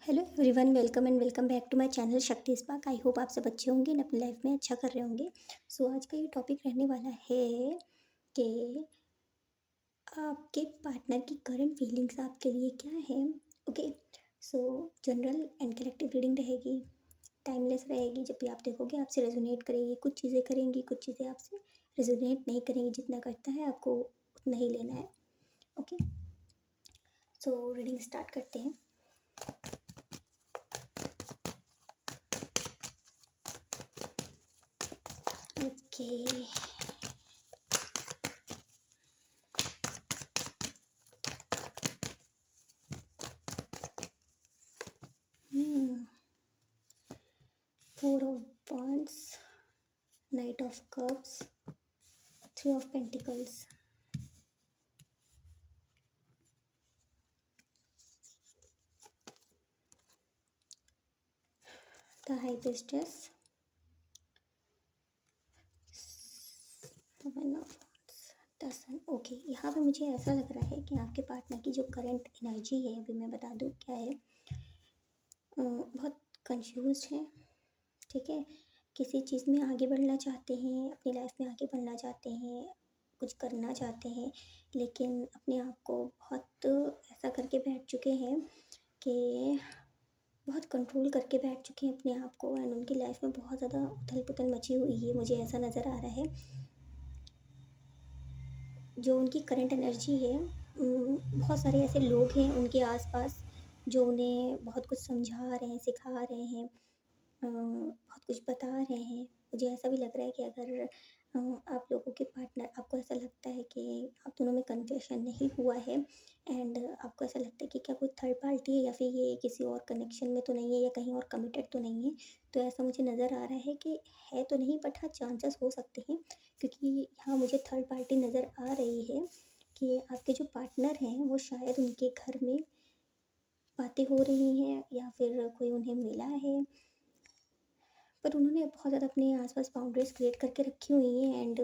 Hello everyone, welcome and welcome back to my channel Shakti spark. I hope आप सब अच्छे होंगे और अपनी लाइफ में अच्छा कर रहे होंगे। आज का ये टॉपिक रहने वाला है कि आपके पार्टनर की करंट फीलिंग्स आपके लिए क्या है। Okay, so general and collective reading रहेगी, टाइमलेस रहेगी। जब भी आप देखोगे आपसे रेजोनेट करेगी, कुछ चीज़ें करेंगी, कुछ चीज़ें आपसे रेजोनेट नहीं करेंगी। जितना करता है आपको उतना ही लेना है। ओके, रीडिंग स्टार्ट करते हैं। Okay, 4 of Wands, Knight of Cups, 3 of Pentacles, the High Priestess, 7 of Wands, the Sun। Okay, यहाँ पे मुझे ऐसा लग रहा है कि आपके पार्टनर की जो करंट एनर्जी है, अभी मैं बता दूँ क्या है। बहुत कंफ्यूज है, ठीक है। किसी चीज़ में आगे बढ़ना चाहते हैं, अपनी लाइफ में आगे बढ़ना चाहते हैं, कुछ करना चाहते हैं, लेकिन अपने आप को बहुत ऐसा करके बैठ चुके हैं कि बहुत कंट्रोल करके बैठ चुके हैं अपने आप को। एंड उनकी लाइफ में बहुत ज़्यादा उथल पुथल मची हुई है, मुझे ऐसा नज़र आ रहा है। जो उनकी करंट एनर्जी है, बहुत सारे ऐसे लोग हैं उनके आसपास जो उन्हें बहुत कुछ समझा रहे हैं, सिखा रहे हैं, बहुत कुछ बता रहे हैं। मुझे ऐसा भी लग रहा है कि अगर आप लोगों के पार्टनर, आपको ऐसा लगता है कि आप दोनों में कन्फेशन नहीं हुआ है एंड आपको ऐसा लगता है कि क्या कोई थर्ड पार्टी है या फिर ये किसी और कनेक्शन में तो नहीं है या कहीं और कमिटेड तो नहीं है। तो ऐसा मुझे नज़र आ रहा है कि है तो नहीं, बट हाँ चांसेस हो सकते हैं, क्योंकि यहाँ मुझे थर्ड पार्टी नज़र आ रही है कि आपके जो पार्टनर हैं वो शायद उनके घर में बातें हो रही हैं या फिर कोई उन्हें मिला है, पर उन्होंने बहुत ज़्यादा अपने आसपास बाउंड्रीज क्रिएट करके रखी हुई हैं। एंड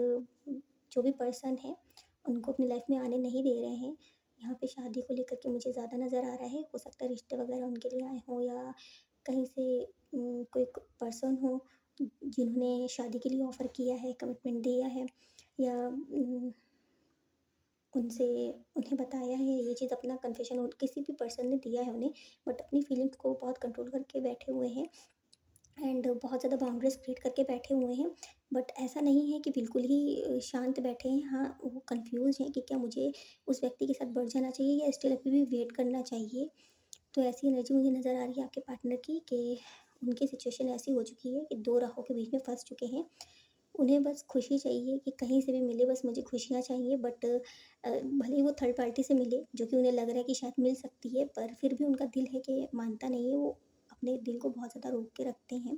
जो भी पर्सन है उनको अपनी लाइफ में आने नहीं दे रहे हैं। यहाँ पे शादी को लेकर के मुझे ज़्यादा नज़र आ रहा है। हो सकता है रिश्ते वगैरह उनके लिए आए हों या कहीं से कोई पर्सन हो जिन्होंने शादी के लिए ऑफ़र किया है, कमिटमेंट दिया है, या उनसे उन्हें बताया है ये चीज़। अपना कन्फेशन किसी भी पर्सन ने दिया है उन्हें, बट अपनी फीलिंग्स को बहुत कंट्रोल करके बैठे हुए हैं एंड बहुत ज़्यादा बाउंड्रीज क्रिएट करके बैठे हुए हैं। बट ऐसा नहीं है कि बिल्कुल ही शांत बैठे हैं। हाँ, वो कंफ्यूज हैं कि क्या मुझे उस व्यक्ति के साथ बढ़ जाना चाहिए या स्टिल अभी भी वेट करना चाहिए। तो ऐसी एनर्जी मुझे नज़र आ रही है आपके पार्टनर की कि उनकी सिचुएशन ऐसी हो चुकी है कि दो राहों के बीच में फंस चुके हैं। उन्हें बस खुशी चाहिए कि कहीं से भी मिले, बस मुझे खुशियाँ चाहिए। बट भले ही वो थर्ड पार्टी से मिले जो कि उन्हें लग रहा है कि शायद मिल सकती है, पर फिर भी उनका दिल है कि मानता नहीं है। वो अपने दिल को बहुत ज़्यादा रोक के रखते हैं,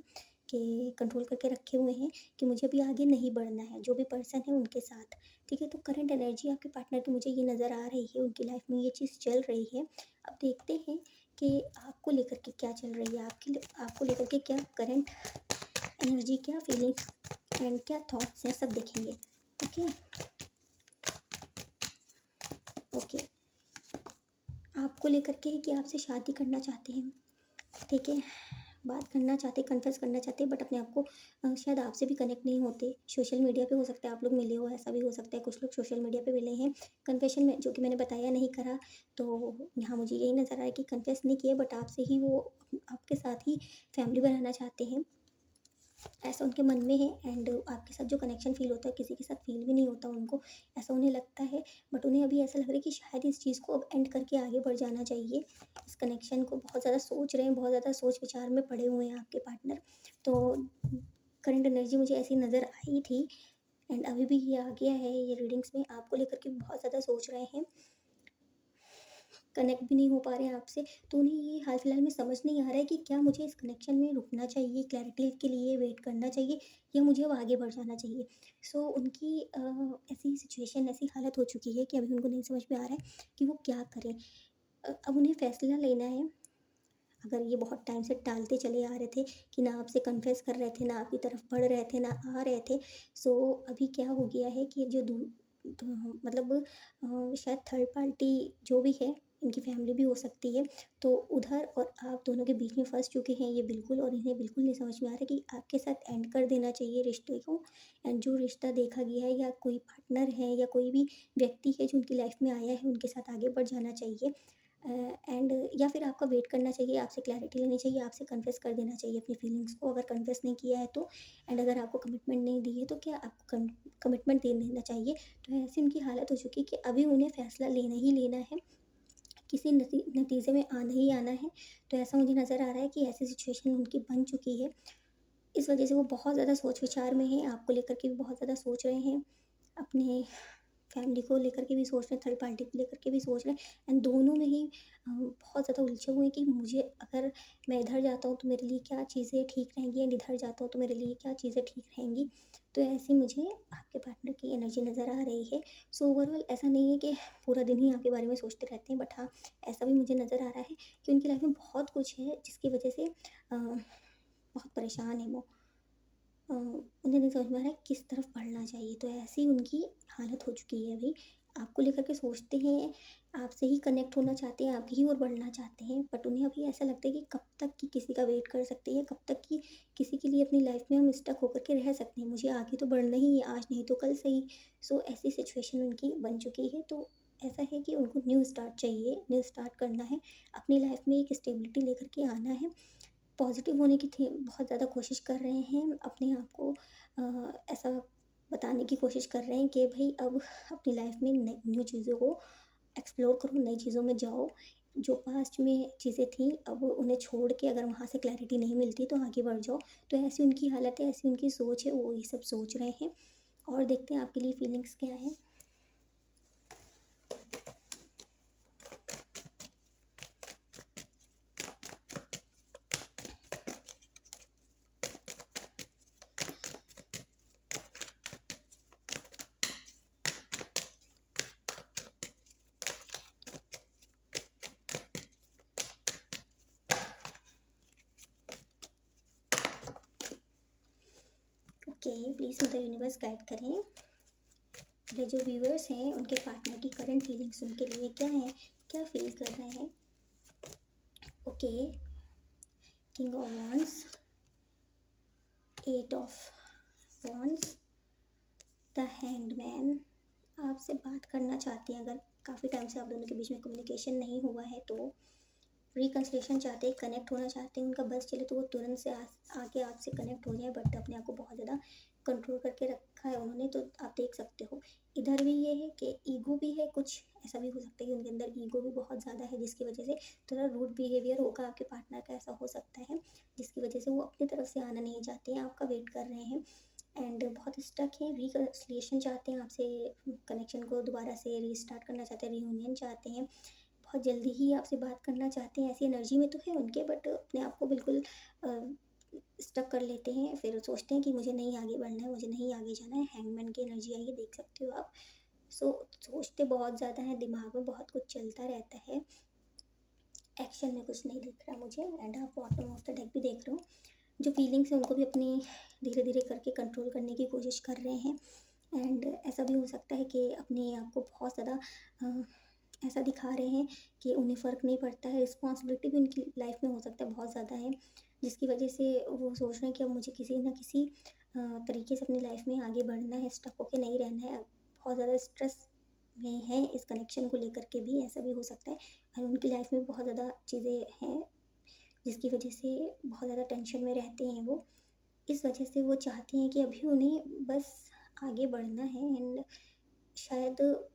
कि कंट्रोल करके रखे हुए हैं कि मुझे अभी आगे नहीं बढ़ना है जो भी पर्सन है उनके साथ। ठीक है, तो करंट एनर्जी आपके पार्टनर की मुझे ये नज़र आ रही है, उनकी लाइफ में ये चीज़ चल रही है। अब देखते हैं कि आपको लेकर के क्या चल रही है, आपको लेकर के क्या करंट एनर्जी, क्या फीलिंग्स एंड क्या थॉट्स हैं, सब देखेंगे। ओके ओके, आपको लेकर के कि आपसे शादी करना चाहते हैं, ठीक है, बात करना चाहते, कन्फेस करना चाहते, बट अपने आप को शायद आपसे भी कनेक्ट नहीं होते। सोशल मीडिया पे हो सकता है आप लोग मिले हो, ऐसा भी हो सकता है। कुछ लोग सोशल मीडिया पे मिले हैं, कन्फेशन में जो कि मैंने बताया नहीं करा। तो यहाँ मुझे यही नज़र आ रहा है कि कन्फेस नहीं किए, बट आपसे ही वो आपके साथ ही फैमिली बनाना चाहते हैं, ऐसा उनके मन में है। एंड आपके साथ जो कनेक्शन फ़ील होता है किसी के साथ फ़ील भी नहीं होता उनको, ऐसा उन्हें लगता है। बट उन्हें अभी ऐसा लग रहा है कि शायद इस चीज़ को अब एंड करके आगे बढ़ जाना चाहिए। इस कनेक्शन को बहुत ज़्यादा सोच रहे हैं, बहुत ज़्यादा सोच विचार में पड़े हुए हैं आपके पार्टनर। तो करंट एनर्जी मुझे ऐसी नज़र आई थी एंड अभी भी ये आ गया है ये रीडिंग्स में। आपको लेकर के बहुत ज़्यादा सोच रहे हैं, कनेक्ट भी नहीं हो पा रहे हैं आपसे। तो उन्हें ये हाल फिलहाल में समझ नहीं आ रहा है कि क्या मुझे इस कनेक्शन में रुकना चाहिए, क्लैरिटी के लिए वेट करना चाहिए, या मुझे अब आगे बढ़ जाना चाहिए। उनकी ऐसी सिचुएशन, ऐसी हालत हो चुकी है कि अभी उनको नहीं समझ में आ रहा है कि वो क्या करें। अब उन्हें फैसला लेना है। अगर ये बहुत टाइम से टालते चले आ रहे थे कि ना आपसे कन्फेस कर रहे थे, ना आपकी तरफ बढ़ रहे थे, ना आ रहे थे। अभी क्या हो गया है कि जो मतलब शायद थर्ड पार्टी जो भी है इनकी फैमिली भी हो सकती है। तो उधर और आप दोनों के बीच में फँस चुके हैं ये बिल्कुल, और इन्हें बिल्कुल नहीं समझ में आ रहा कि आपके साथ एंड कर देना चाहिए रिश्ते को। एंड जो रिश्ता देखा गया है, या कोई पार्टनर है या कोई भी व्यक्ति है जो उनकी लाइफ में आया है, उनके साथ आगे बढ़ जाना चाहिए। एंड या फिर आपका वेट करना चाहिए, आपसे क्लैरिटी लेनी चाहिए, आपसे कन्फेस कर देना चाहिए अपनी फीलिंग्स को, अगर कन्फेस नहीं किया है तो। एंड अगर आपको कमिटमेंट नहीं दी है तो क्या आपको कमिटमेंट दे देना चाहिए। तो ऐसी उनकी हालत हो चुकी है कि अभी उन्हें फ़ैसला लेना ही लेना है, किसी नतीजे में आना ही आना है। तो ऐसा मुझे नज़र आ रहा है कि ऐसी सिचुएशन उनकी बन चुकी है। इस वजह से वो बहुत ज़्यादा सोच विचार में हैं, आपको लेकर के भी बहुत ज़्यादा सोच रहे हैं, अपने फैमिली को लेकर के भी सोच रहे हैं, थर्ड पार्टी को लेकर के भी सोच रहे हैं। एंड दोनों में ही बहुत ज़्यादा उलझे हुए हैं कि मुझे, अगर मैं इधर जाता हूँ तो मेरे लिए क्या चीज़ें ठीक रहेंगी, एंड इधर जाता हूँ तो मेरे लिए क्या चीज़ें ठीक रहेंगी। तो ऐसी मुझे आपके पार्टनर की एनर्जी नज़र आ रही है। सो ओवरऑल ऐसा नहीं है कि पूरा दिन ही आपके बारे में सोचते रहते हैं, बट हाँ, ऐसा भी मुझे नज़र आ रहा है कि उनकी लाइफ में बहुत कुछ है जिसकी वजह से बहुत परेशान है वो। उन्हें नहीं समझ में आ रहा है किस तरफ बढ़ना चाहिए। तो ऐसी उनकी हालत हो चुकी है अभी। आपको लेकर के सोचते हैं, आपसे ही कनेक्ट होना चाहते हैं, आपकी ही ओर बढ़ना चाहते हैं, बट उन्हें अभी ऐसा लगता है कि कब तक कि किसी का वेट कर सकते हैं, कब तक कि किसी के लिए अपनी लाइफ में हम स्टक होकर के रह सकते हैं। मुझे आगे तो बढ़ना ही है, आज नहीं तो कल सही। सो ऐसी सिचुएशन उनकी बन चुकी है। तो ऐसा है कि उनको न्यू स्टार्ट चाहिए, न्यू स्टार्ट करना है, अपनी लाइफ में एक स्टेबिलिटी लेकर के आना है। पॉज़िटिव होने की थी बहुत ज़्यादा कोशिश कर रहे हैं, अपने आप को ऐसा बताने की कोशिश कर रहे हैं कि भई अब अपनी लाइफ़ में नई न्यू चीज़ों को एक्सप्लोर करो, नई चीज़ों में जाओ। जो पास्ट में चीज़ें थी, अब उन्हें छोड़ के अगर वहाँ से क्लैरिटी नहीं मिलती तो आगे बढ़ जाओ। तो ऐसी उनकी हालत है, ऐसी उनकी सोच है, वो ये सब सोच रहे हैं। और देखते हैं आपके लिए फीलिंग्स क्या हैं। Okay, please mother universe guide करें। मेरे जो व्यूअर्स हैं उनके पार्टनर की करंट फीलिंग्स उनके लिए क्या है, क्या फ़ील कर रहे हैं। Okay, king of wands, 8 of wands, the hanged man. आपसे बात करना चाहते हैं, अगर काफ़ी टाइम से आप दोनों के बीच में कम्युनिकेशन नहीं हुआ है तो रिकन्सिलेशन चाहते हैं, कनेक्ट होना चाहते हैं, उनका बस चले तो वो तुरंत से आके आपसे कनेक्ट हो जाए, बट अपने आप को बहुत ज़्यादा कंट्रोल करके रखा है उन्होंने। तो आप देख सकते हो इधर भी ये है कि ईगो भी है, कुछ ऐसा भी हो सकता है कि उनके अंदर ईगो भी बहुत ज़्यादा है, जिसकी वजह से थोड़ा रूड बिहेवियर होगा आपके पार्टनर का, ऐसा हो सकता है, जिसकी वजह से वो अपनी तरफ से आना नहीं चाहते हैं, आपका वेट कर रहे हैं। एंड बहुत स्टक हैं, रिकन्सिलेशन चाहते हैं आपसे, कनेक्शन को दोबारा से रीस्टार्ट करना चाहते हैं, रियूनियन चाहते हैं, बहुत जल्दी ही आपसे बात करना चाहते हैं। ऐसी एनर्जी में तो है उनके, बट अपने आप को बिल्कुल स्टक कर लेते हैं, फिर सोचते हैं कि मुझे नहीं आगे बढ़ना है, मुझे नहीं आगे जाना है। हैंगमैन की एनर्जी आई है, देख सकते हो आप। सोचते बहुत ज़्यादा हैं, दिमाग में बहुत कुछ चलता रहता है, एक्शन में कुछ नहीं दिख रहा मुझे। एंड आप बॉटम ऑफ द डेक भी देख रहे हो, जो फीलिंग्स हैं उनको भी अपनी धीरे धीरे करके कंट्रोल करने की कोशिश कर रहे हैं। एंड ऐसा भी हो सकता है कि अपने आप को बहुत ज़्यादा ऐसा दिखा रहे हैं कि उन्हें फ़र्क नहीं पड़ता है, रिस्पॉन्सिबिलिटी भी उनकी लाइफ में हो सकता है बहुत ज़्यादा है, जिसकी वजह से वो सोच रहे हैं कि अब मुझे किसी ना किसी तरीके से अपनी लाइफ में आगे बढ़ना है, स्टक होके नहीं रहना है। बहुत ज़्यादा स्ट्रेस में है इस कनेक्शन को लेकर के भी, ऐसा भी हो सकता है। और उनकी लाइफ में बहुत ज़्यादा चीज़ें हैं जिसकी वजह से बहुत ज़्यादा टेंशन में रहते हैं वो। इस वजह से वो चाहते हैं कि अभी उन्हें बस आगे बढ़ना है, एंड शायद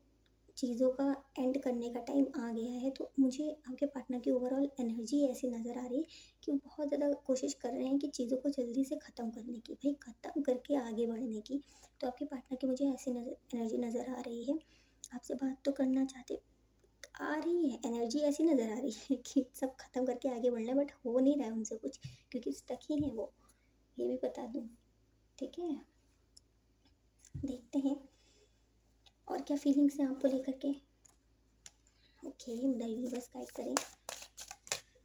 चीज़ों का एंड करने का टाइम आ गया है। तो मुझे आपके पार्टनर की ओवरऑल एनर्जी ऐसी नज़र आ रही है कि वो बहुत ज़्यादा कोशिश कर रहे हैं कि चीज़ों को जल्दी से ख़त्म करने की, भाई ख़त्म करके आगे बढ़ने की। तो आपके पार्टनर की मुझे ऐसी एनर्जी नज़र आ रही है, आपसे बात तो करना चाहते, आ रही है एनर्जी, ऐसी नज़र आ रही है कि सब ख़त्म करके आगे बढ़ना है, बट हो नहीं रहा है उनसे कुछ, क्योंकि स्टक ही है वो, ये भी बता दूँ। ठीक है, देखते हैं और क्या फीलिंग्स हैं आपको लेकर के। ओके, द यूनिवर्स गाइड करें।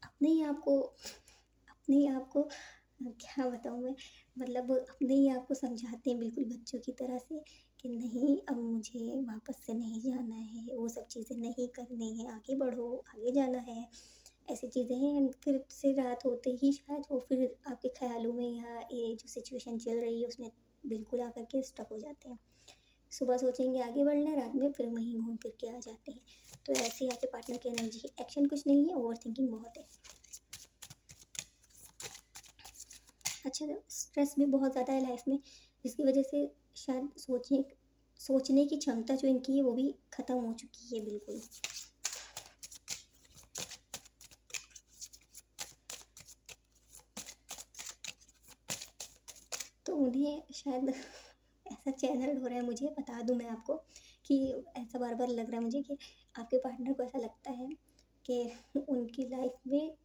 अपने ही आप को, अपने ही आप को क्या बताऊँ मैं, मतलब अपने ही आप को समझाते हैं बिल्कुल बच्चों की तरह से कि नहीं अब मुझे वापस से नहीं जाना है, वो सब चीज़ें नहीं करनी है, आगे बढ़ो, आगे जाना है, ऐसी चीज़ें हैं। एंड फिर से रात होते ही शायद वो फिर आपके ख़्यालों में या ये जो सिचुएशन चल रही है उसमें बिल्कुल आकर के स्टक हो जाते हैं। सुबह सोचेंगे आगे बढ़ना है, रात में फिर वहीं घूम फिर के आ जाते हैं। तो ऐसे ही आपके पार्टनर की एनर्जी है। एक्शन कुछ नहीं है, ओवरथिंकिंग बहुत है। अच्छा, स्ट्रेस भी बहुत ज़्यादा है लाइफ में, जिसकी वजह से शायद सोचने की क्षमता जो इनकी है वो भी ख़त्म हो चुकी है बिल्कुल। तो उन्हें शायद ऐसा चैनल हो रहा है, मुझे बता दूँ मैं आपको कि ऐसा बार बार लग रहा है मुझे कि आपके पार्टनर को ऐसा लगता है कि उनकी लाइफ में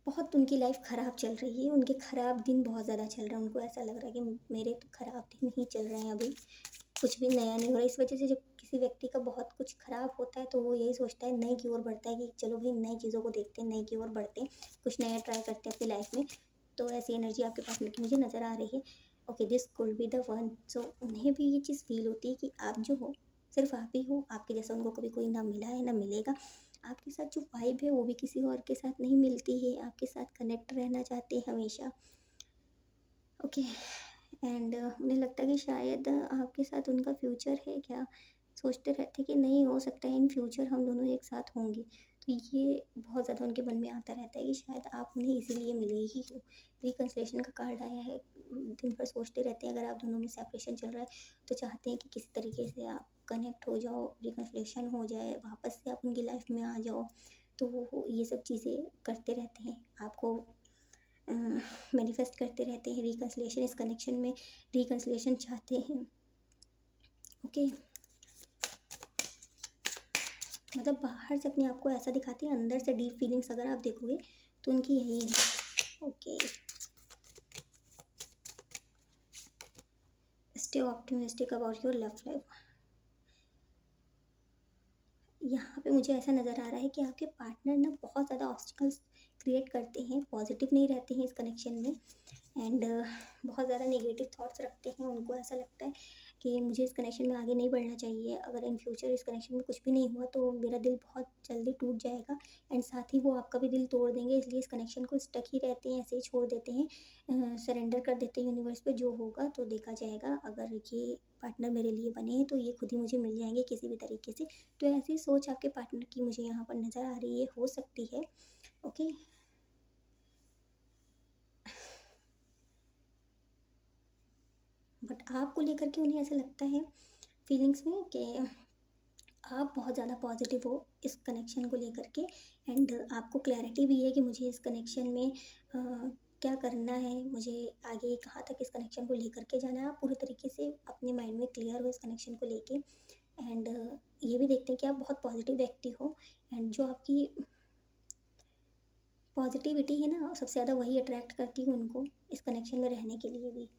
बहुत उनकी लाइफ ख़राब चल रही है, उनके ख़राब दिन बहुत ज़्यादा चल रहा है। उनको ऐसा लग रहा है कि मेरे तो ख़राब दिन ही चल रहे हैं अभी, कुछ भी नया नहीं हो रहा है। इस वजह से जब किसी व्यक्ति का बहुत कुछ ख़राब होता है तो वो यही सोचता है, नए की ओर बढ़ता है कि चलो भाई नई चीज़ों को देखते हैं, नए की ओर बढ़ते हैं, कुछ नया ट्राई करते हैं अपनी लाइफ में। तो ऐसी एनर्जी आपके पार्टनर की मुझे नज़र आ रही है। Okay, this could be the one. So उन्हें भी ये चीज़ फ़ील होती है कि आप जो हो सिर्फ आप ही हो, आपके जैसा उनको कभी कोई ना मिला है ना मिलेगा। आपके साथ जो वाइब है वो भी किसी और के साथ नहीं मिलती है, आपके साथ कनेक्ट रहना चाहते हैं हमेशा। ओके, एंड मुझे लगता है कि शायद आपके साथ उनका फ्यूचर है क्या? सोचते रहते हैं कि नहीं, हो सकता है इन फ्यूचर हम दोनों एक साथ होंगे। तो ये बहुत ज़्यादा उनके मन में आता रहता है कि शायद आप उन्हें इसीलिए मिले ही हो। रिकन्सिलिएशन का कार्ड आया है। दिन भर सोचते रहते हैं, अगर आप दोनों में सेपरेशन चल रहा है तो चाहते हैं कि किसी तरीके से आप कनेक्ट हो जाओ, रिकन्सिलिएशन हो जाए, वापस से आप उनकी लाइफ में आ जाओ। तो वो ये सब चीज़ें करते रहते हैं, आपको मैनिफेस्ट करते रहते हैं रिकन्सिलिएशन। इस कनेक्शन में रिकन्सिलिएशन चाहते हैं। ओके, मतलब बाहर से अपने आप को ऐसा दिखाते हैं, अंदर से डीप फीलिंग्स अगर आप देखोगे तो उनकी यही है। Okay, stay optimistic about your love life. यहाँ पे मुझे ऐसा नज़र आ रहा है कि आपके पार्टनर ना बहुत ज़्यादा ऑब्स्टिकल्स क्रिएट करते हैं, पॉजिटिव नहीं रहते हैं इस कनेक्शन में। एंड बहुत ज़्यादा नेगेटिव थॉट्स रखते हैं। उनको ऐसा लगता है कि मुझे इस कनेक्शन में आगे नहीं बढ़ना चाहिए, अगर इन फ्यूचर इस कनेक्शन में कुछ भी नहीं हुआ तो मेरा दिल बहुत जल्दी टूट जाएगा। एंड साथ ही वो आपका भी दिल तोड़ देंगे, इसलिए इस कनेक्शन को स्टक ही रहते हैं, ऐसे ही छोड़ देते हैं, सरेंडर कर देते हैं यूनिवर्स पे, जो होगा तो देखा जाएगा। अगर ये पार्टनर मेरे लिए बने हैं तो ये खुद ही मुझे मिल जाएंगे किसी भी तरीके से। तो ऐसी सोच आपके पार्टनर की मुझे यहाँ पर नज़र आ रही है, हो सकती है। ओके, बट आपको लेकर के उन्हें ऐसा लगता है फीलिंग्स में कि आप बहुत ज़्यादा पॉजिटिव हो इस कनेक्शन को लेकर के। एंड आपको क्लैरिटी भी है कि मुझे इस कनेक्शन में क्या करना है, मुझे आगे कहाँ तक इस कनेक्शन को लेकर के जाना है। आप पूरी तरीके से अपने माइंड में क्लियर हो इस कनेक्शन को लेके। एंड ये भी देखते हैं कि आप बहुत पॉजिटिव व्यक्ति हो। एंड जो आपकी पॉजिटिविटी है ना, सबसे ज़्यादा वही अट्रैक्ट करती है उनको इस कनेक्शन में रहने के लिए भी।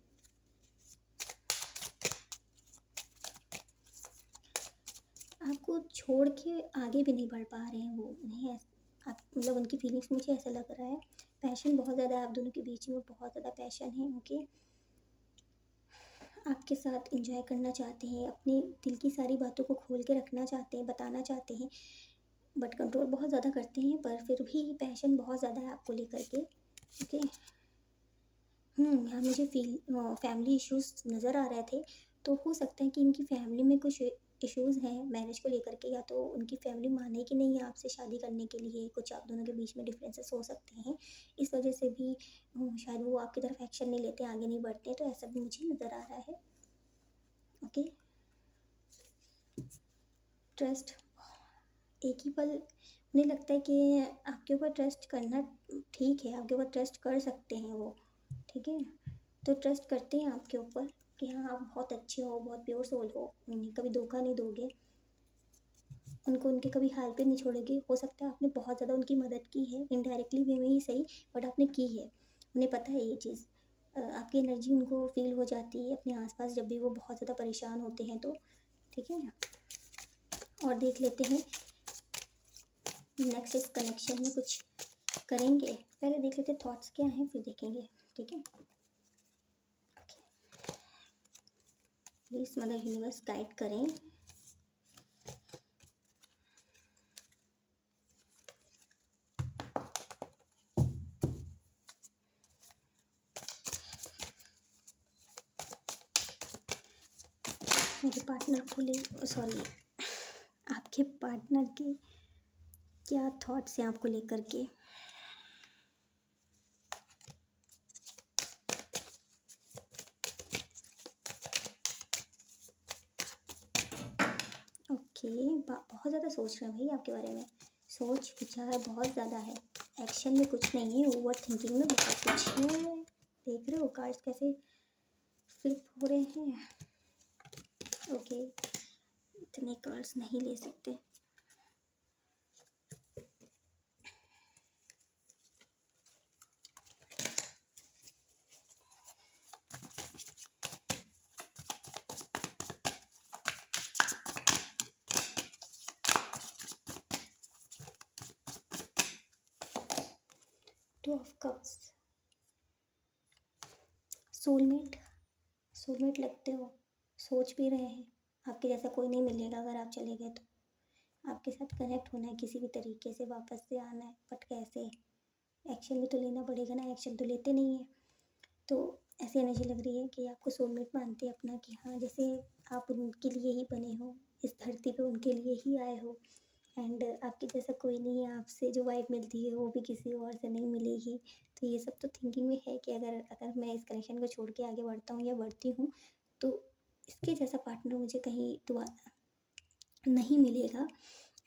आपको छोड़ के आगे भी नहीं बढ़ पा रहे हैं वो, उन्हें आप मतलब उनकी फीलिंग्स मुझे ऐसा लग रहा है। पैशन बहुत ज़्यादा है आप दोनों के बीच में, बहुत ज़्यादा पैशन है उनके। आपके साथ इंजॉय करना चाहते हैं, अपनी दिल की सारी बातों को खोल के रखना चाहते हैं, बताना चाहते हैं, बट कंट्रोल बहुत ज़्यादा करते हैं। पर फिर भी पैशन बहुत ज़्यादा है आपको लेकर के। ओके, यहाँ मुझे फैमिली इश्यूज़ नज़र आ रहे थे। तो हो सकता है कि इनकी फैमिली में कुछ इश्यूज़ हैं मैरिज को लेकर के, या तो उनकी फैमिली माने कि नहीं आपसे शादी करने के लिए, कुछ आप दोनों के बीच में डिफरेंसेस हो सकते हैं। इस वजह से भी शायद वो आपकी तरफ एक्शन नहीं लेते, आगे नहीं बढ़ते। तो ऐसा भी मुझे नज़र आ रहा है। ओके, ट्रस्ट एक ही पल उन्हें लगता है कि आपके ऊपर ट्रस्ट करना ठीक है, आपके ऊपर ट्रस्ट कर सकते हैं वो, ठीक है। तो ट्रस्ट करते हैं आपके ऊपर कि हाँ आप बहुत अच्छे हो, बहुत प्योर सोल हो, उन्हें कभी धोखा नहीं दोगे, उनको उनके कभी हाल पे नहीं छोड़ोगे। हो सकता है आपने बहुत ज़्यादा उनकी मदद की है, इनडायरेक्टली वे में ही सही, बट आपने की है, उन्हें पता है ये चीज़। आपकी एनर्जी उनको फील हो जाती है अपने आसपास जब भी वो बहुत ज़्यादा परेशान होते हैं तो, ठीक है। और देख लेते हैं नेक्स्ट इस कनेक्शन में कुछ करेंगे, पहले देख लेते थॉट्स क्या हैं फिर देखेंगे, ठीक है। प्लीज़ मदर यूनिवर्स गाइड करें। मेरे पार्टनर को ले सॉरी आपके पार्टनर के क्या थॉट्स हैं आपको लेकर के। ओके, बहुत ज़्यादा सोच रहे हैं भाई आपके बारे में। सोच विचार बहुत ज़्यादा है, एक्शन में कुछ नहीं है, ओवर थिंकिंग में बहुत कुछ है। देख रहे हो कार्ड्स कैसे फ्लिप हो रहे हैं। ओके, इतने कार्ड्स नहीं ले सकते। Two of cups, soulmate, soulmate लगते हो, सोच भी रहे हैं आपके जैसा कोई नहीं मिलेगा अगर आप चले गए तो। आपके साथ कनेक्ट होना है किसी भी तरीके से, वापस से आना है, बट कैसे? एक्शन भी तो लेना पड़ेगा ना, एक्शन तो लेते नहीं है। तो ऐसी एनर्जी लग रही है कि आपको सोलमेट मानते हैं अपना, कि हाँ जैसे आप उनके लिए ही बने हो, इस धरती पे उनके लिए ही आए हो। एंड आपके जैसा कोई नहीं है, आपसे जो वाइब मिलती है वो भी किसी और से नहीं मिलेगी। तो ये सब तो थिंकिंग में है कि अगर अगर मैं इस कनेक्शन को छोड़ के आगे बढ़ता हूँ या बढ़ती हूँ तो इसके जैसा पार्टनर मुझे कहीं दोबारा नहीं मिलेगा।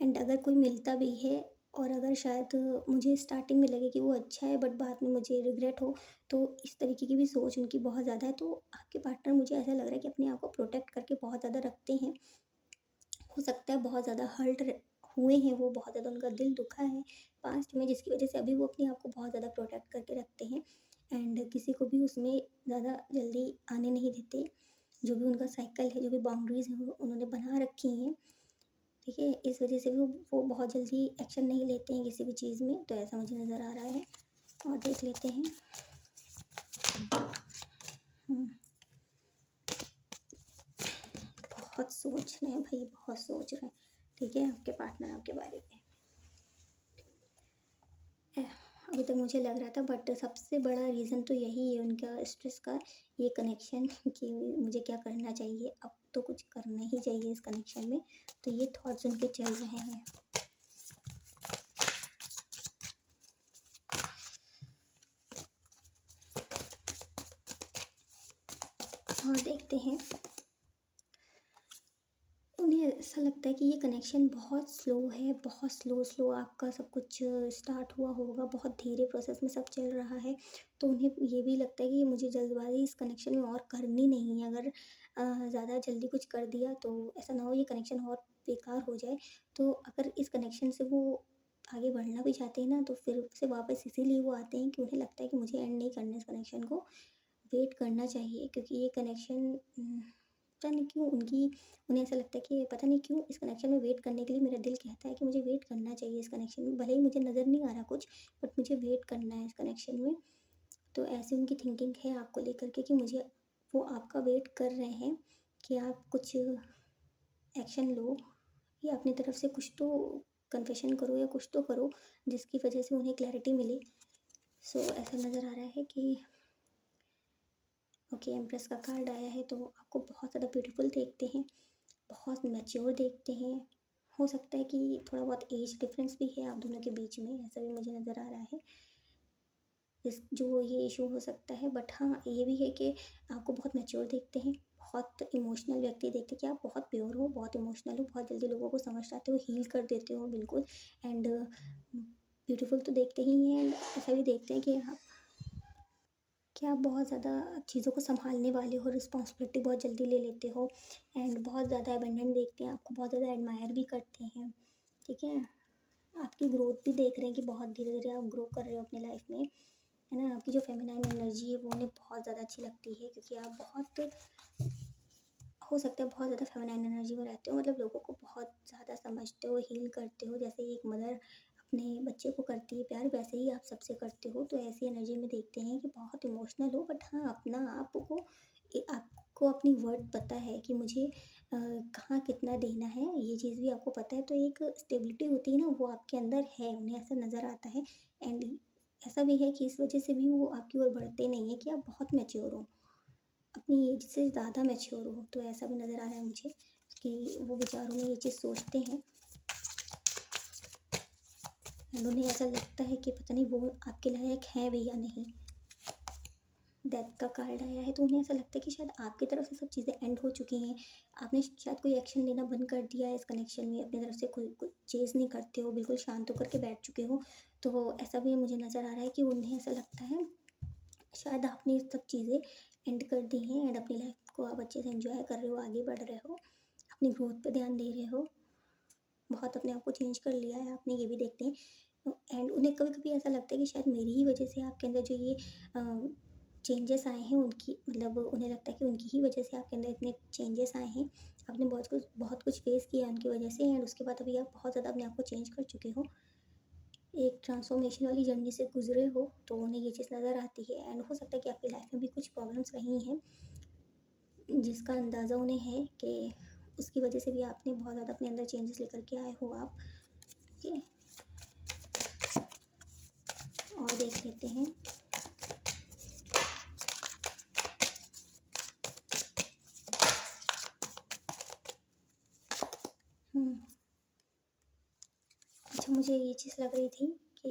एंड अगर कोई मिलता भी है और अगर शायद मुझे स्टार्टिंग में लगे कि वो अच्छा है बट बाद में मुझे रिग्रेट हो, तो इस तरीके की भी सोच उनकी बहुत ज़्यादा है। तो आपके पार्टनर मुझे ऐसा लग रहा है कि अपने आप को प्रोटेक्ट करके बहुत ज़्यादा रखते हैं। हो सकता है बहुत ज़्यादा हर्ट हुए हैं वो, बहुत ज़्यादा उनका दिल दुखा है पास्ट में, जिसकी वजह से अभी वो अपने आप को बहुत ज़्यादा प्रोटेक्ट करके रखते हैं। एंड किसी को भी उसमें ज़्यादा जल्दी आने नहीं देते। जो भी उनका साइकिल है, जो भी बाउंड्रीज हैं वो उन्होंने बना रखी हैं, ठीक है। इस वजह से भी वो बहुत जल्दी एक्शन नहीं लेते हैं किसी भी चीज़ में। तो ऐसा मुझे नज़र आ रहा है। और देख लेते हैं। हम्म, बहुत सोच रहे हैं भाई, बहुत सोच रहे हैं, ठीक है, आपके पार्टनर आपके बारे में। अभी तक मुझे लग रहा था बट सबसे बड़ा रीज़न तो यही है उनका स्ट्रेस का, ये कनेक्शन कि मुझे क्या करना चाहिए, अब तो कुछ करना ही चाहिए इस कनेक्शन में। तो ये थॉट्स उनके चल रहे हैं। और देखते हैं, उन्हें ऐसा लगता है कि ये कनेक्शन बहुत स्लो है, बहुत स्लो स्लो आपका सब कुछ स्टार्ट हुआ होगा, बहुत धीरे प्रोसेस में सब चल रहा है। तो उन्हें ये भी लगता है कि मुझे जल्दबाजी इस कनेक्शन में और करनी नहीं है। अगर ज़्यादा जल्दी कुछ कर दिया तो ऐसा ना हो ये कनेक्शन और बेकार हो जाए। तो अगर इस कनेक्शन से वो आगे बढ़ना भी चाहते हैं ना, तो फिर से वापस इसीलिए वो आते हैं कि उन्हें लगता है कि मुझे एंड नहीं करना इस कनेक्शन को, वेट करना चाहिए। क्योंकि ये कनेक्शन पता नहीं क्यों उन्हें ऐसा लगता है कि पता नहीं क्यों इस कनेक्शन में वेट करने के लिए मेरा दिल कहता है कि मुझे वेट करना चाहिए इस कनेक्शन में, भले ही मुझे नज़र नहीं आ रहा कुछ, बट मुझे वेट करना है इस कनेक्शन में। तो ऐसी उनकी थिंकिंग है आपको लेकर के कि मुझे, वो आपका वेट कर रहे हैं कि आप कुछ एक्शन लो या अपनी तरफ से कुछ तो कन्फेशन करो या कुछ तो करो जिसकी वजह से उन्हें क्लैरिटी मिले। सो ऐसा नज़र आ रहा है कि ओके, एम्प्रेस का कार्ड आया है। तो आपको बहुत ज़्यादा ब्यूटीफुल देखते हैं, बहुत मैच्योर देखते हैं। हो सकता है कि थोड़ा बहुत एज डिफरेंस भी है आप दोनों के बीच में, ऐसा भी मुझे नज़र आ रहा है। इस जो ये इशू हो सकता है, बट हाँ ये भी है कि आपको बहुत मैच्योर देखते हैं, बहुत इमोशनल व्यक्ति देखते हैं कि आप बहुत प्योर हो, बहुत इमोशनल हो, बहुत जल्दी लोगों को समझ जाते हो, हील कर देते हो बिल्कुल। एंड ब्यूटीफुल तो देखते ही हैं, एंड ऐसा भी देखते हैं कि आप बहुत ज़्यादा चीज़ों को सँभालने वाले हो, रिस्पॉन्सिबिलिटी बहुत जल्दी ले लेते हो। एंड बहुत ज़्यादा अबंडेंट देखते हैं, आपको बहुत ज़्यादा एडमायर भी करते हैं, ठीक है। आपकी ग्रोथ भी देख रहे हैं कि बहुत धीरे धीरे आप ग्रो कर रहे हो अपनी लाइफ में, है ना। आपकी जो फेमिनाइन एनर्जी है वो उन्हें बहुत ज़्यादा अच्छी लगती है, क्योंकि आप बहुत, हो सकता है बहुत ज़्यादा फेमिनाइन एनर्जी में रहते हो, मतलब लोगों को बहुत ज़्यादा समझते हो, हील करते हो। जैसे एक मदर अपने बच्चे को करती है प्यार, वैसे ही आप सबसे करते हो। तो ऐसी एनर्जी में देखते हैं कि बहुत इमोशनल हो, बट हाँ अपना आप को आपको अपनी वर्थ पता है कि मुझे कहाँ कितना देना है, ये चीज़ भी आपको पता है, तो एक स्टेबिलिटी होती है ना, वो आपके अंदर है, उन्हें ऐसा नज़र आता है। एंड ऐसा भी है कि इस वजह से भी वो आपकी ओर बढ़ते नहीं हैं कि आप बहुत मैच्योर हो, अपनी एज से ज़्यादा मैच्योर हो। तो ऐसा भी नज़र आ रहा है मुझे कि वो विचारों में ये चीज़ सोचते हैं एंड उन्हें ऐसा लगता है कि पता नहीं वो आपके लायक हैं भी या नहीं। डेथ का कार्ड आया है, तो उन्हें ऐसा लगता है कि शायद आपकी तरफ से सब चीज़ें एंड हो चुकी हैं। आपने शायद कोई एक्शन लेना बंद कर दिया है इस कनेक्शन में, अपनी तरफ से कोई कुछ चेज़ नहीं करते हो, बिल्कुल शांत होकर के बैठ चुके हो। तो ऐसा भी मुझे नज़र आ रहा है कि उन्हें ऐसा लगता है शायद आपने ये सब चीज़ें एंड कर दी हैं एंड अपनी लाइफ को आप अच्छे से एंजॉय कर रहे हो, आगे बढ़ रहे हो, अपनी ग्रोथ पे ध्यान दे रहे हो, बहुत अपने आप को चेंज कर लिया है आपने, ये भी देखते हैं। एंड उन्हें कभी कभी ऐसा लगता है कि शायद मेरी ही वजह से आपके अंदर जो ये चेंजेस आए हैं, उनकी मतलब उन्हें लगता है कि उनकी ही वजह से आपके अंदर इतने चेंजेस आए हैं। आपने बहुत कुछ फेस किया उनकी वजह से एंड उसके बाद अभी आप बहुत ज़्यादा अपने आप को चेंज कर चुके हो, एक ट्रांसफॉर्मेशन वाली जर्नी से गुजरे हो, तो उन्हें ये चीज़ नज़र आती है। एंड हो सकता है कि आपकी लाइफ में भी कुछ प्रॉब्लम्स रही हैं जिसका अंदाज़ा उन्हें है कि उसकी वजह से भी आपने बहुत ज़्यादा अपने अंदर चेंजेस लेकर के आए हो आप। ठीक है, और देख लेते हैं। अच्छा, मुझे ये चीज़ लग रही थी कि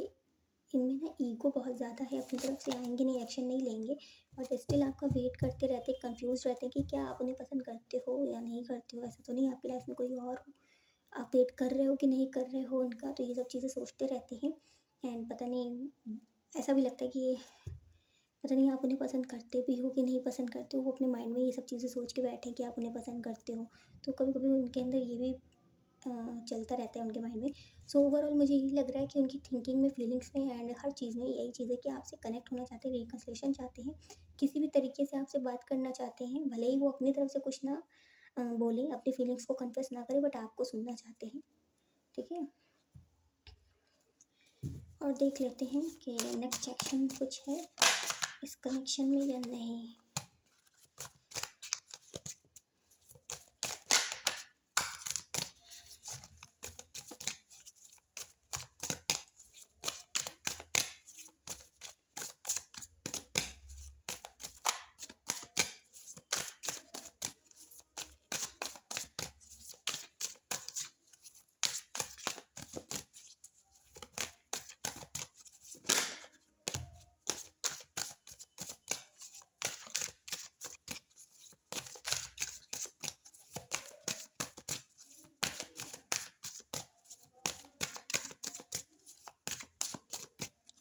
इनमें ना ईगो बहुत ज़्यादा है, अपनी तरफ से आएंगे नहीं, एक्शन नहीं लेंगे, बट स्टिल आपका वेट करते रहते, कंफ्यूज रहते हैं कि क्या आप उन्हें पसंद करते हो या नहीं करते हो। ऐसा तो नहीं आपकी लाइफ में कोई और हो, आप वेट कर रहे हो कि नहीं कर रहे हो उनका, तो ये सब चीज़ें सोचते रहते हैं। एंड पता नहीं, ऐसा भी लगता है कि पता नहीं आप उन्हें पसंद करते भी हो कि नहीं पसंद करते हो, वो अपने माइंड में ये सब चीज़ें सोच के बैठे हैं कि आप उन्हें पसंद करते हो। तो कभी कभी उनके अंदर ये भी चलता रहता है उनके माइंड में। सो ओवरऑल मुझे यही लग रहा है कि उनकी थिंकिंग में, फीलिंग्स में एंड हर चीज़ में यही चीज़ है कि आपसे कनेक्ट होना चाहते हैं, रिकन्सिलेशन चाहते हैं, किसी भी तरीके से आपसे बात करना चाहते हैं, भले ही वो अपनी तरफ से कुछ ना बोलें, अपनी फीलिंग्स को कन्फेस ना करें, बट आपको सुनना चाहते हैं। ठीक है, और देख लेते हैं कि नेक्स्ट एक्शन कुछ है इस कनेक्शन में या नहीं।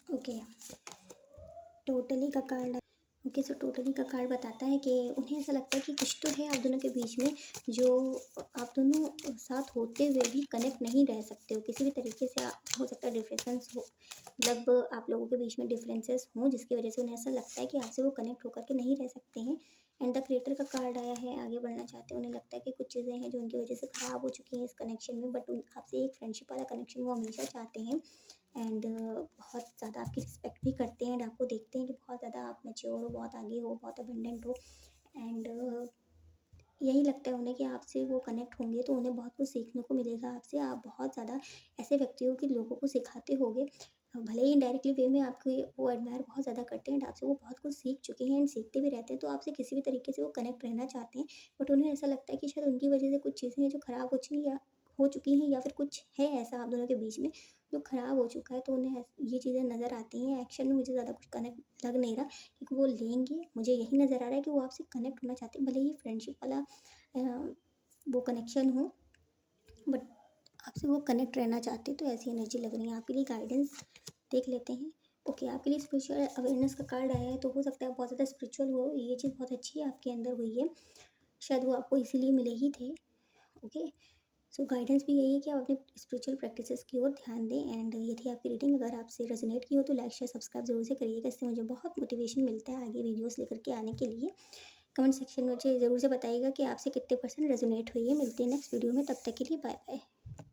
ओके, टोटली का कार्ड। ओके, सो टोटली का कार्ड बताता है कि उन्हें ऐसा लगता है कि कुछ तो है आप दोनों के बीच में जो आप दोनों साथ होते हुए भी कनेक्ट नहीं रह सकते हो, किसी भी तरीके से हो सकता है डिफरेंस हो, मतलब आप लोगों के बीच में डिफरेंसेस हों जिसकी वजह से उन्हें ऐसा लगता है कि आपसे वो कनेक्ट होकर के नहीं रह सकते हैं। एंड द क्रिएटर का कार्ड आया है, आगे बढ़ना चाहते हैं, उन्हें लगता है कि कुछ चीज़ें हैं जो उनकी वजह से ख़राब हो चुकी हैं इस कनेक्शन में, बट आपसे एक फ्रेंडशिप वाला कनेक्शन वो हमेशा चाहते हैं। एंड बहुत ज़्यादा आपकी रिस्पेक्ट भी करते हैं एंड आपको देखते हैं कि बहुत ज़्यादा आप मैच्योर हो, बहुत आगे हो, बहुत अबंडेंट हो। एंड यही लगता है उन्हें कि आपसे वो कनेक्ट होंगे तो उन्हें बहुत कुछ सीखने को मिलेगा आपसे। आप बहुत ज़्यादा ऐसे व्यक्ति हो कि लोगों को सिखाते होगे, भले ही इनडायरेक्टली वे में आपको वो एडमायर बहुत ज़्यादा करते हैं एंड आपसे वो बहुत कुछ सीख चुके हैं एंड सीखते भी रहते हैं, तो आपसे किसी भी तरीके से वो कनेक्ट रहना चाहते हैं। बट उन्हें ऐसा लगता है कि शायद उनकी वजह से कुछ चीज़ें हैं जो ख़राब हो चुकी हैं या फिर कुछ है ऐसा आप दोनों के बीच में जो ख़राब हो चुका है, तो उन्हें ये चीज़ें नज़र आती हैं। एक्शन में मुझे ज़्यादा कुछ कनेक्ट लग नहीं रहा क्योंकि वो लेंगे, मुझे यही नज़र आ रहा है कि वो आपसे कनेक्ट होना चाहते हैं, भले ही फ्रेंडशिप वाला वो कनेक्शन हो, बट आपसे वो कनेक्ट रहना चाहते हैं। तो ऐसी एनर्जी लग रही है आपके लिए। गाइडेंस देख लेते हैं। ओके, आपके लिए स्पिरिचुअल अवेयरनेस का कार्ड आया है, तो हो सकता है आप बहुत ज़्यादा स्पिरिचुअल हो, ये चीज़ बहुत अच्छी है आपके अंदर हुई है, शायद वो आपको इसीलिए मिले ही थे। ओके, सो गाइडेंस भी यही है कि आप अपने स्पिरिचुअल प्रैक्टिसेस की ओर ध्यान दें। एंड ये थी आपकी रीडिंग। अगर आपसे रेजोनेट की हो तो लाइक शेयर सब्सक्राइब जरूर से करिएगा, इससे मुझे बहुत मोटिवेशन मिलता है आगे वीडियोस लेकर के आने के लिए। कमेंट सेक्शन में मुझे ज़रूर से बताइएगा कि आपसे कितने % रेजोनेट हुई है। मिलते हैं नेक्स्ट वीडियो में, तब तक के लिए बाय बाय।